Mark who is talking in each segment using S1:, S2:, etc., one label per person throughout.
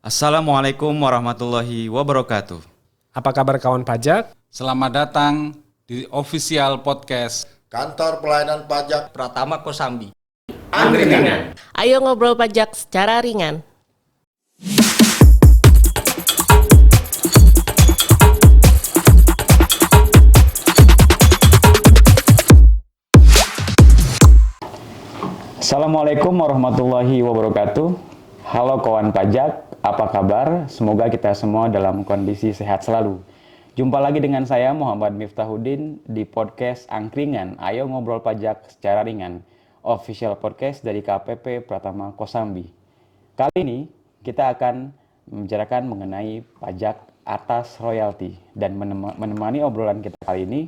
S1: Assalamualaikum warahmatullahi wabarakatuh.
S2: Apa kabar kawan pajak?
S3: Selamat datang di official podcast
S4: Kantor Pelayanan Pajak
S5: Pratama Kosambi.
S4: Angkringan.
S6: Ayo ngobrol pajak secara ringan.
S7: Assalamualaikum warahmatullahi wabarakatuh. Halo kawan pajak, apa kabar? Semoga kita semua dalam kondisi sehat selalu. Jumpa lagi dengan saya Muhammad Miftahuddin di podcast Angkringan. Ayo ngobrol pajak secara ringan. Official podcast dari KPP Pratama Kosambi. Kali ini kita akan membicarakan mengenai pajak atas royalti dan menemani obrolan kita kali ini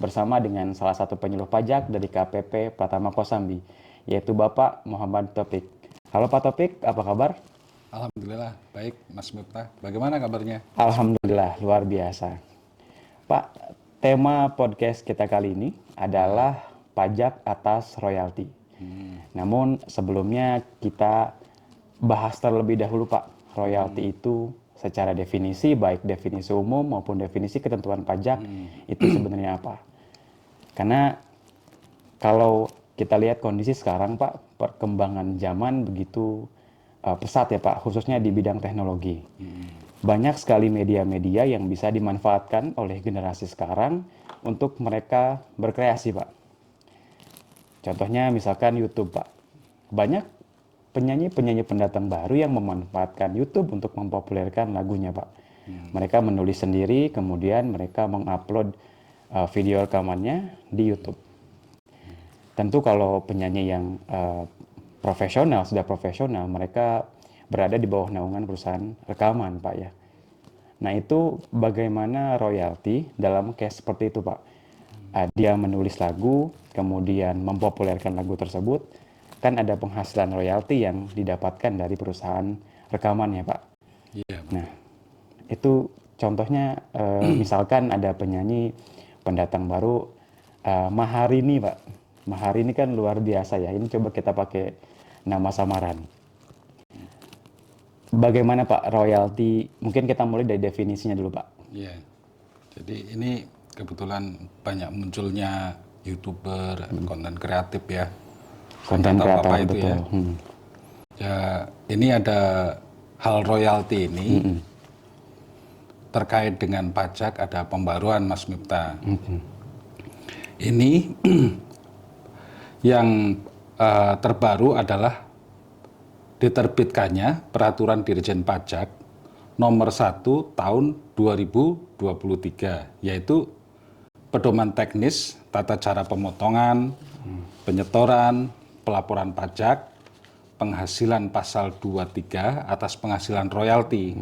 S7: bersama dengan salah satu penyuluh pajak dari KPP Pratama Kosambi, yaitu Bapak Muhammad Taufik. Halo Pak Taufik, apa kabar?
S3: Alhamdulillah, baik Mas Miftah. Bagaimana kabarnya?
S7: Alhamdulillah, luar biasa. Pak, tema podcast kita kali ini adalah pajak atas royalti. Namun sebelumnya kita bahas terlebih dahulu Pak, royalti itu secara definisi, baik definisi umum maupun definisi ketentuan pajak, itu sebenarnya apa? Karena kalau kita lihat kondisi sekarang Pak, perkembangan zaman begitu pesat ya Pak, khususnya di bidang teknologi. Banyak sekali media-media yang bisa dimanfaatkan oleh generasi sekarang untuk mereka berkreasi Pak. Contohnya misalkan YouTube Pak. Banyak penyanyi-penyanyi pendatang baru yang memanfaatkan YouTube untuk mempopulerkan lagunya Pak. Mereka menulis sendiri, kemudian mereka mengupload video rekamannya di YouTube. Tentu kalau penyanyi yang sudah profesional, mereka berada di bawah naungan perusahaan rekaman, Pak ya. Nah itu bagaimana royalti dalam case seperti itu, Pak? Dia menulis lagu, kemudian mempopulerkan lagu tersebut, kan ada penghasilan royalti yang didapatkan dari perusahaan rekamannya, Pak.
S3: Iya.
S7: Nah itu contohnya misalkan ada penyanyi pendatang baru, Maharini, Pak. Maharini kan luar biasa ya. Ini coba kita pakai nama samaran. Bagaimana Pak royalti? Mungkin kita mulai dari definisinya dulu Pak.
S3: Iya. Jadi ini kebetulan banyak munculnya YouTuber, konten kreatif ya.
S7: Konten kreatif betul.
S3: Ya. Ya, ini ada hal royalti ini terkait dengan pajak, ada pembaruan Mas Miftah. Ini yang terbaru adalah diterbitkannya Peraturan Dirjen Pajak Nomor 1 Tahun 2023, yaitu Pedoman Teknis Tata Cara Pemotongan, Penyetoran, Pelaporan Pajak, Penghasilan Pasal 23 atas penghasilan royalti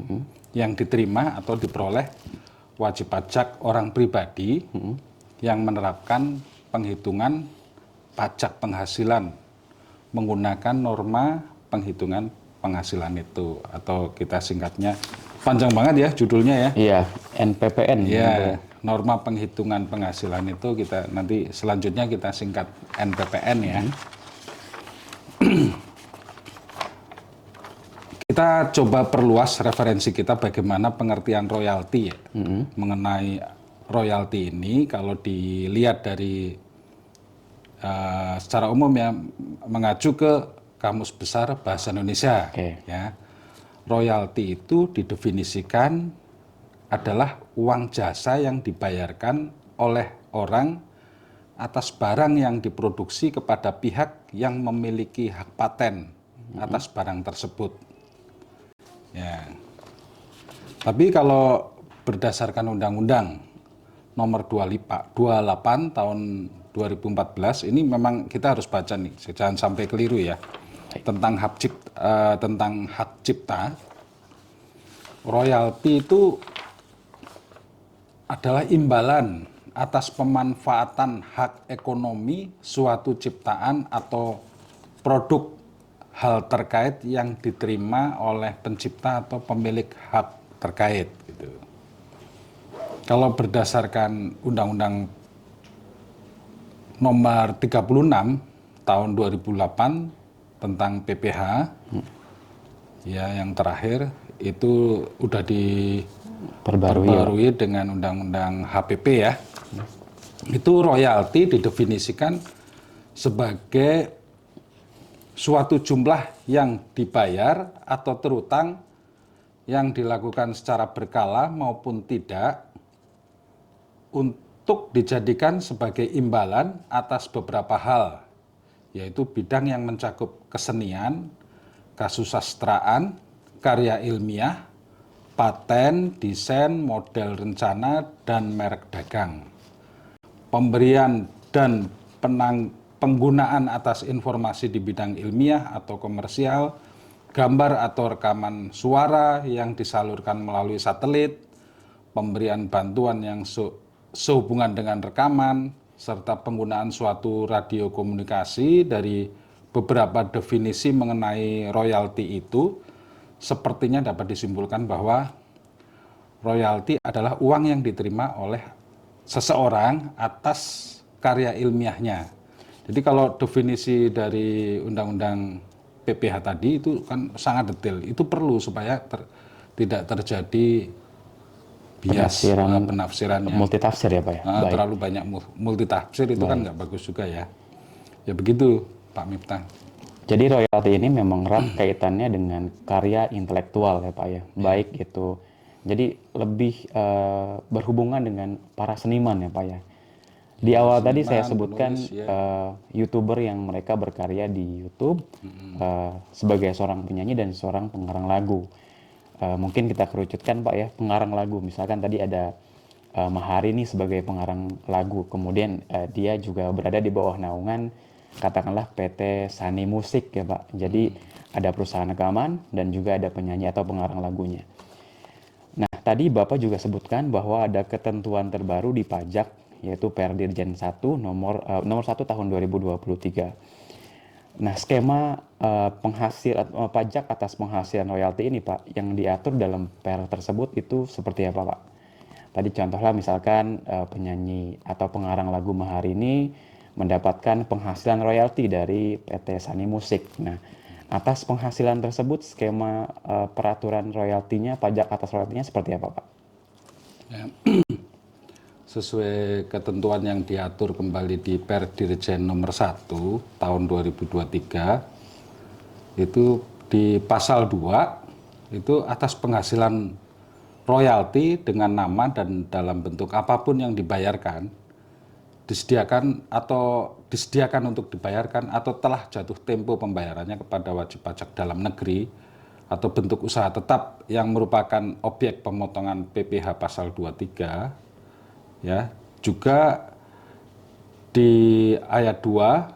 S3: yang diterima atau diperoleh wajib pajak orang pribadi yang menerapkan penghitungan pajak penghasilan menggunakan norma penghitungan penghasilan itu, atau kita singkatnya, panjang banget ya judulnya ya.
S7: Iya, NPPN.
S3: Iya, norma penghitungan penghasilan itu kita nanti selanjutnya kita singkat NPPN ya. Kita coba perluas referensi kita bagaimana pengertian royalti ya. Mengenai royalti ini kalau dilihat dari secara umum ya, mengacu ke Kamus Besar Bahasa Indonesia. Ya, royalti itu didefinisikan adalah uang jasa yang dibayarkan oleh orang atas barang yang diproduksi kepada pihak yang memiliki hak paten atas barang tersebut. Ya, tapi kalau berdasarkan Undang-Undang Nomor 28 Tahun 2014, ini memang kita harus baca nih, jangan sampai keliru ya. Tentang hak cipta, royalti itu adalah imbalan atas pemanfaatan hak ekonomi suatu ciptaan atau produk hal terkait yang diterima oleh pencipta atau pemilik hak terkait. Gitu. Kalau berdasarkan Undang-Undang Nomor 36 Tahun 2008 tentang PPH, Ya, yang terakhir itu udah
S7: Perbarui ya, Pak.
S3: diperbarui dengan Undang-Undang HPP ya. Itu royalti didefinisikan sebagai suatu jumlah yang dibayar atau terutang yang dilakukan secara berkala maupun tidak untuk dijadikan sebagai imbalan atas beberapa hal, yaitu bidang yang mencakup kesenian, kasusastraan, karya ilmiah, paten, desain, model rencana, dan merek dagang. Pemberian dan penggunaan atas informasi di bidang ilmiah atau komersial, gambar atau rekaman suara yang disalurkan melalui satelit, pemberian bantuan yang sehubungan dengan rekaman, serta penggunaan suatu radiokomunikasi. Dari beberapa definisi mengenai royalti itu, sepertinya dapat disimpulkan bahwa royalti adalah uang yang diterima oleh seseorang atas karya ilmiahnya. Jadi kalau definisi dari Undang-Undang PPH tadi itu kan sangat detail. Itu perlu supaya tidak terjadi bias penafsiran yang
S7: multitafsir ya Pak ya. Baik.
S3: terlalu banyak multitafsir itu kan nggak bagus juga ya. Ya begitu Pak Miftah.
S7: Jadi royalti ini memang erat kaitannya dengan karya intelektual ya Pak ya. Baik itu. Jadi lebih berhubungan dengan para seniman ya Pak ya. Di awal tadi saya sebutkan YouTuber yang mereka berkarya di YouTube sebagai seorang penyanyi dan seorang pengarang lagu. Mungkin kita kerucutkan Pak ya, pengarang lagu. Misalkan tadi ada Mahari nih sebagai pengarang lagu. Kemudian dia juga berada di bawah naungan katakanlah PT Sani Musik ya Pak. Jadi ada perusahaan rekaman dan juga ada penyanyi atau pengarang lagunya. Nah, tadi Bapak juga sebutkan bahwa ada ketentuan terbaru di pajak yaitu Perdirjen 1 nomor 1 tahun 2023. Nah, skema pajak atas penghasilan royalti ini Pak yang diatur dalam Per tersebut itu seperti apa Pak? Tadi contohnya misalkan penyanyi atau pengarang lagu Mahari ini mendapatkan penghasilan royalti dari PT Sani Musik. Nah, atas penghasilan tersebut skema peraturan royaltinya, pajak atas royaltinya seperti apa Pak?
S3: Ya. Sesuai ketentuan yang diatur kembali di Perdirjen nomor 1 tahun 2023 itu di pasal 2 itu atas penghasilan royalti dengan nama dan dalam bentuk apapun yang dibayarkan disediakan untuk dibayarkan atau telah jatuh tempo pembayarannya kepada wajib pajak dalam negeri atau bentuk usaha tetap yang merupakan objek pemotongan PPh pasal 23 ya, juga di ayat 2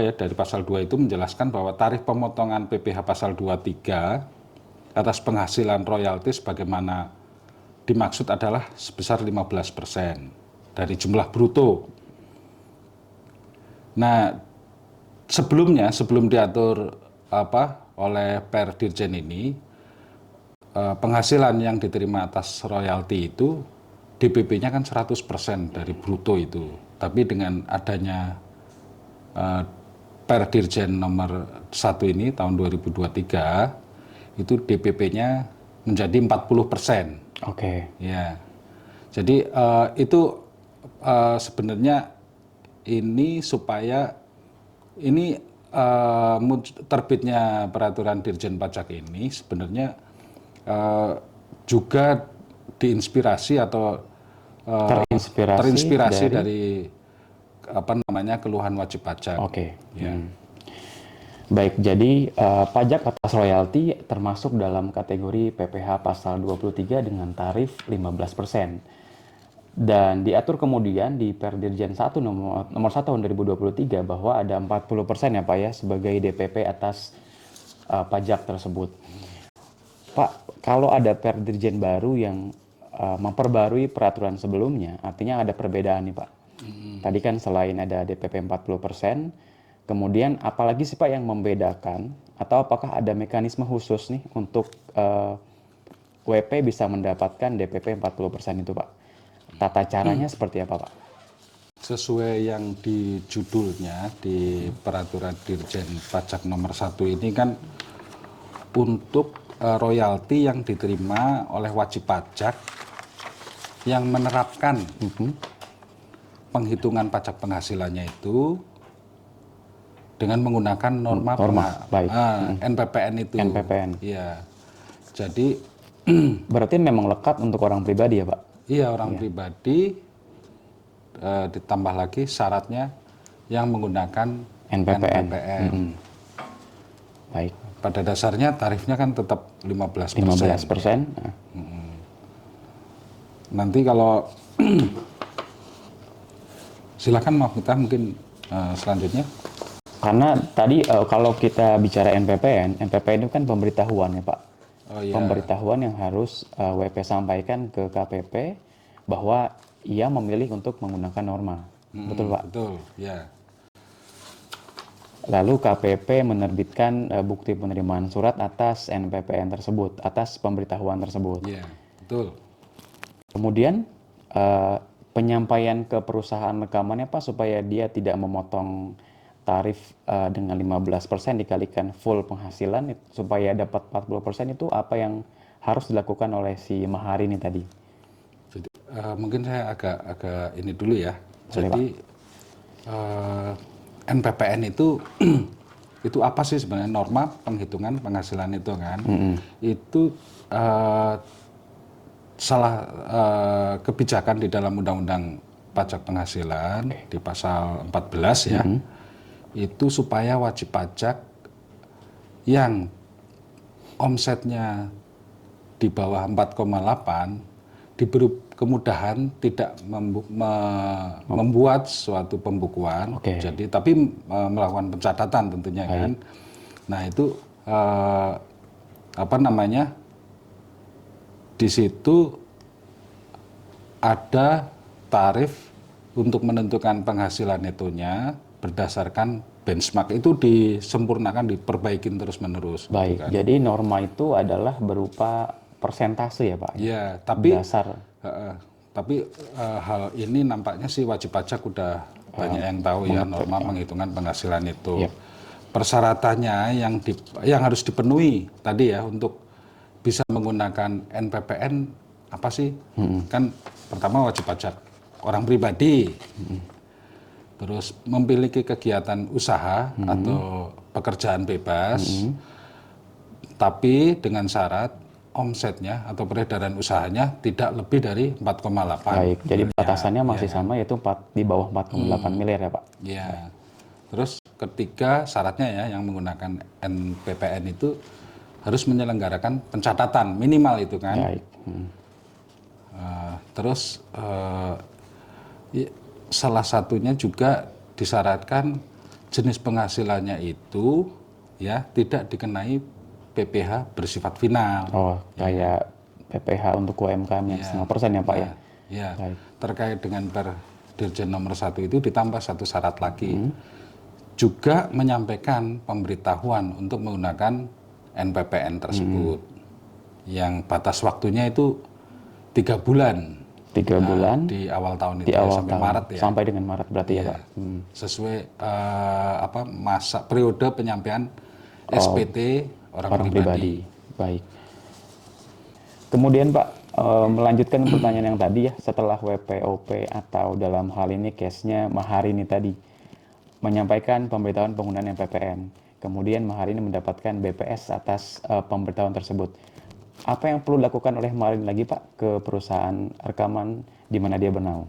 S3: ya dari pasal 2 itu menjelaskan bahwa tarif pemotongan PPh pasal 23 atas penghasilan royalti sebagaimana dimaksud adalah sebesar 15% dari jumlah bruto. Nah, sebelum diatur oleh Perdirjen ini, penghasilan yang diterima atas royalti itu DPP-nya kan 100% dari bruto itu. Tapi dengan adanya Perdirjen nomor 1 ini tahun 2023 itu DPP-nya menjadi 40%.
S7: Oke.
S3: Ya. Jadi itu sebenarnya ini supaya ini terbitnya peraturan Dirjen Pajak ini sebenarnya juga diinspirasi atau terinspirasi dari keluhan wajib pajak.
S7: Oke.
S3: Ya.
S7: Baik, jadi pajak atas royalti termasuk dalam kategori PPh pasal 23 dengan tarif 15%. Dan diatur kemudian di Perdirjen 1 nomor 1 tahun 2023 bahwa ada 40% ya Pak ya sebagai DPP atas pajak tersebut. Pak, kalau ada Perdirjen baru yang memperbarui peraturan sebelumnya, artinya ada perbedaan nih Pak. Tadi kan selain ada DPP 40%, kemudian apalagi sih Pak yang membedakan atau apakah ada mekanisme khusus nih untuk WP bisa mendapatkan DPP 40% itu Pak? Tata caranya seperti apa Pak?
S3: Sesuai yang di judulnya di peraturan Dirjen Pajak nomor 1 ini kan untuk royalti yang diterima oleh wajib pajak yang menerapkan penghitungan pajak penghasilannya itu dengan menggunakan norma
S7: baik.
S3: NPPN itu.
S7: NPPN.
S3: Iya. Jadi
S7: Berarti memang lekat untuk orang pribadi ya Pak?
S3: iya, orang pribadi, ditambah lagi syaratnya yang menggunakan
S7: NPPN. Baik.
S3: Pada dasarnya tarifnya kan tetap 15%.
S7: 15%.
S3: Nanti kalau silakan Maaf kita mungkin selanjutnya.
S7: Karena tadi kalau kita bicara NPPN itu kan pemberitahuan ya Pak.
S3: Oh, iya.
S7: Pemberitahuan yang harus WP sampaikan ke KPP bahwa ia memilih untuk menggunakan norma. Betul Pak?
S3: Betul, ya.
S7: Lalu KPP menerbitkan bukti penerimaan surat atas NPPN tersebut, atas pemberitahuan tersebut.
S3: Iya, betul.
S7: Kemudian penyampaian ke perusahaan rekamannya Pak supaya dia tidak memotong tarif dengan 15% dikalikan full penghasilan supaya dapat 40% itu apa yang harus dilakukan oleh si Mahari ini tadi?
S3: Jadi, mungkin saya agak ini dulu ya. Jadi NPPN itu itu apa sih sebenarnya norma penghitungan penghasilan itu kan? Itu salah kebijakan di dalam Undang-Undang Pajak Penghasilan di pasal 14 ya. Itu supaya wajib pajak yang omsetnya di bawah 4,8 diberi kemudahan tidak membuat suatu pembukuan, jadi tapi melakukan pencatatan tentunya kan. Nah itu apa namanya, di situ ada tarif untuk menentukan penghasilan netonya berdasarkan benchmark, itu disempurnakan, diperbaikin terus-menerus.
S7: Baik,
S3: gitu kan.
S7: jadi norma itu adalah berupa persentase ya Pak?
S3: Iya, tapi
S7: dasar.
S3: Tapi hal ini nampaknya sih wajib pajak udah banyak yang tahu ya norma penghitungan penghasilan itu. Persyaratannya yang harus dipenuhi tadi ya untuk bisa menggunakan NPPN apa sih? Kan pertama wajib pajak orang pribadi. Terus memiliki kegiatan usaha atau pekerjaan bebas, tapi dengan syarat omsetnya atau peredaran usahanya tidak lebih dari 4,8.
S7: Baik, jadi batasannya masih sama yaitu di bawah 4,8 miliar ya Pak?
S3: Iya. Terus ketiga syaratnya ya yang menggunakan NPPN itu harus menyelenggarakan pencatatan minimal itu kan.
S7: Baik.
S3: Terus salah satunya juga disyaratkan jenis penghasilannya itu ya tidak dikenai PPh bersifat final.
S7: Oh, kayak PPh untuk UMKM yang 0,5% ya Pak ya?
S3: Ya, terkait dengan Dirjen nomor 1 itu ditambah satu syarat lagi. Juga menyampaikan pemberitahuan untuk menggunakan NPPN tersebut. Yang batas waktunya itu 3 bulan.
S7: 3 bulan
S3: di awal tahun
S7: di
S3: itu
S7: awal
S3: sampai
S7: tahun,
S3: Maret ya.
S7: sampai dengan Maret berarti ya Pak.
S3: Sesuai masa periode penyampaian SPT orang pribadi.
S7: Baik. Kemudian Pak melanjutkan pertanyaan yang tadi ya, setelah WPOP atau dalam hal ini case-nya Mahari ini tadi menyampaikan pemberitahuan penggunaan NPPN. Kemudian Mahari ini mendapatkan BPS atas pemberitahuan tersebut. Apa yang perlu dilakukan oleh Mahari lagi Pak ke perusahaan rekaman di mana dia bernaung?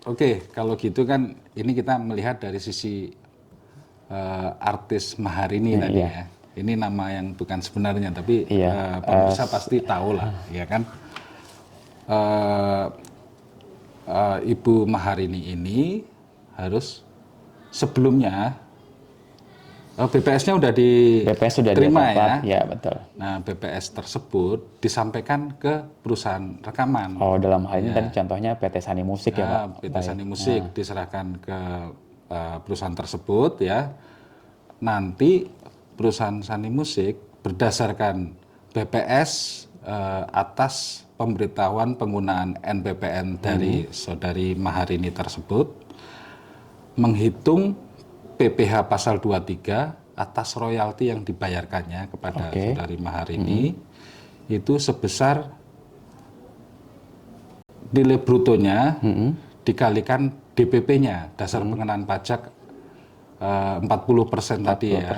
S3: Oke, kalau gitu kan ini kita melihat dari sisi artis Mahari ini tadi ya. Ini nama yang bukan sebenarnya, tapi pemirsa pasti tahu lah, ya kan. Ibu Maharini ini harus sebelumnya BPS-nya udah diterima ya.
S7: Ya betul.
S3: Nah BPS tersebut disampaikan ke perusahaan rekaman.
S7: Oh dalam hal ini tadi contohnya PT Sani Musik ya Pak.
S3: PT Sani Musik diserahkan ke perusahaan tersebut ya. Nanti perusahaan Sani Musik berdasarkan BPS atas pemberitahuan penggunaan NPPN dari saudari Maharini tersebut menghitung PPh pasal 23 atas royalti yang dibayarkannya kepada saudari Maharini itu sebesar nilai brutonya dikalikan DPP-nya, dasar pengenaan pajak 40% tadi ya.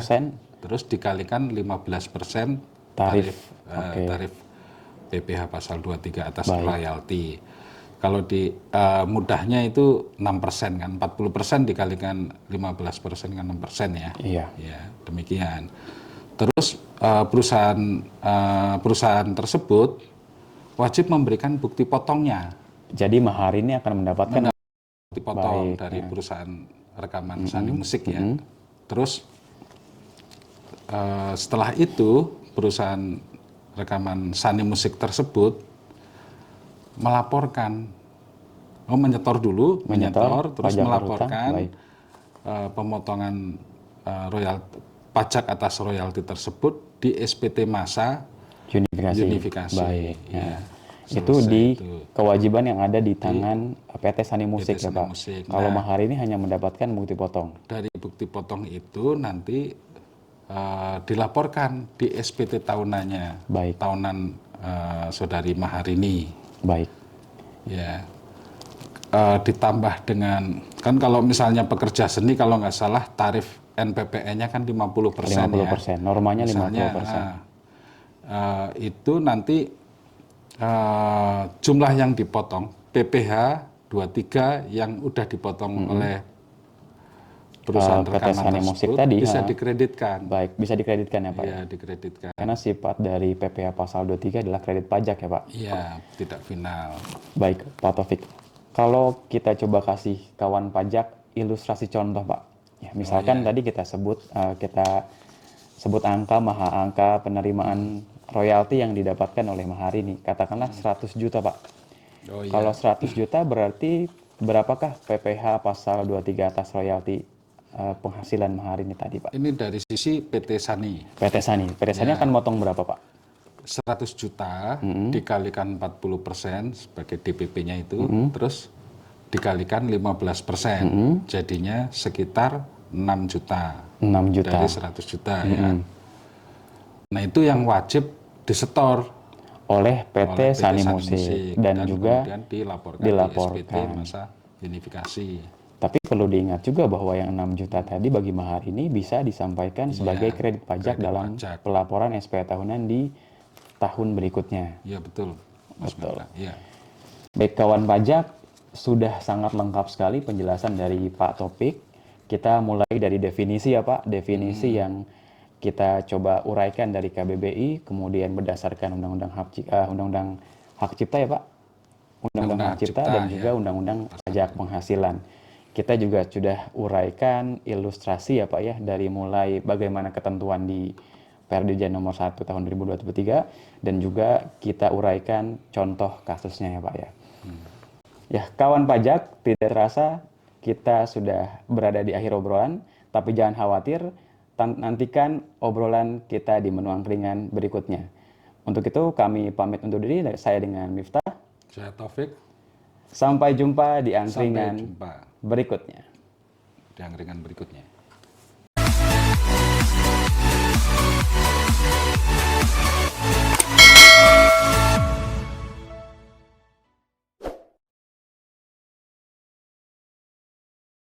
S3: Terus dikalikan 15% tarif PPh pasal 23 atas royalti. Kalau di mudahnya itu 6% kan, 40% dikalikan 15% kan 6% ya.
S7: Iya.
S3: Ya, demikian. Terus perusahaan tersebut wajib memberikan bukti potongnya.
S7: Jadi Maharini akan mendapatkan
S3: Bukti potong dari perusahaan rekaman sandi musik ya. Terus setelah itu perusahaan rekaman sandi musik tersebut melaporkan, menyetor dulu, terus melaporkan pemotongan pajak atas royalti tersebut di SPT masa unifikasi.
S7: Baik.
S3: Ya.
S7: Itu kewajiban yang ada di tangan PT Sani Musik ya Pak. Kalau Maharini hanya mendapatkan bukti potong.
S3: Dari bukti potong itu nanti dilaporkan di SPT tahunannya, tahunan saudari Maharini.
S7: Baik.
S3: Ya, ditambah dengan, kan kalau misalnya pekerja seni kalau nggak salah tarif NPPN-nya kan 50%
S7: 50%, normanya
S3: misalnya,
S7: 50%.
S3: Itu nanti jumlah yang dipotong, PPh 23 yang udah dipotong oleh perusahaan rekaman tersebut
S7: tadi,
S3: bisa dikreditkan.
S7: Baik, bisa dikreditkan ya Pak?
S3: Iya, dikreditkan.
S7: Karena sifat dari PPh pasal 23 adalah kredit pajak ya Pak?
S3: Iya, tidak final.
S7: Baik, Pak Taufik. Kalau kita coba kasih kawan pajak ilustrasi contoh Pak. Ya, misalkan tadi kita sebut angka, maha angka penerimaan royalti yang didapatkan oleh Maharini. Katakanlah 100 juta Pak. Kalau 100 juta berarti berapakah PPh pasal 23 atas royalti penghasilan Maharini tadi Pak?
S3: Ini dari sisi PT Sani.
S7: PT Sani akan motong berapa Pak?
S3: 100 juta dikalikan 40% sebagai DPP-nya itu, terus dikalikan 15%, jadinya sekitar 6 juta.
S7: 6 juta.
S3: Dari 100 juta ya. Nah itu yang wajib disetor
S7: oleh PT Sani Musik dan juga
S3: kemudian dilaporkan di SPT masa unifikasi.
S7: Tapi perlu diingat juga bahwa yang 6 juta tadi bagi Maharini bisa disampaikan sebagai kredit pajak dalam pelaporan SPT tahunan di tahun berikutnya.
S3: Iya betul.
S7: Betul.
S3: Ya.
S7: Baik kawan pajak, sudah sangat lengkap sekali penjelasan dari Pak Taufik. Kita mulai dari definisi ya Pak, definisi yang kita coba uraikan dari KBBI, kemudian berdasarkan Undang-Undang Hak Cipta ya Pak, Undang-Undang Hak Cipta dan juga Undang-Undang Pajak Penghasilan. Kita juga sudah uraikan ilustrasi ya Pak ya, dari mulai bagaimana ketentuan di Perdirjen nomor 1 tahun 2023 dan juga kita uraikan contoh kasusnya ya Pak ya. Ya kawan pajak, tidak terasa kita sudah berada di akhir obrolan, tapi jangan khawatir, nantikan obrolan kita di menu angkringan berikutnya. Untuk itu kami pamit undur diri, saya dengan Miftah.
S3: Saya Taufik.
S7: Sampai jumpa di angkringan berikutnya.
S3: Di angkringan berikutnya.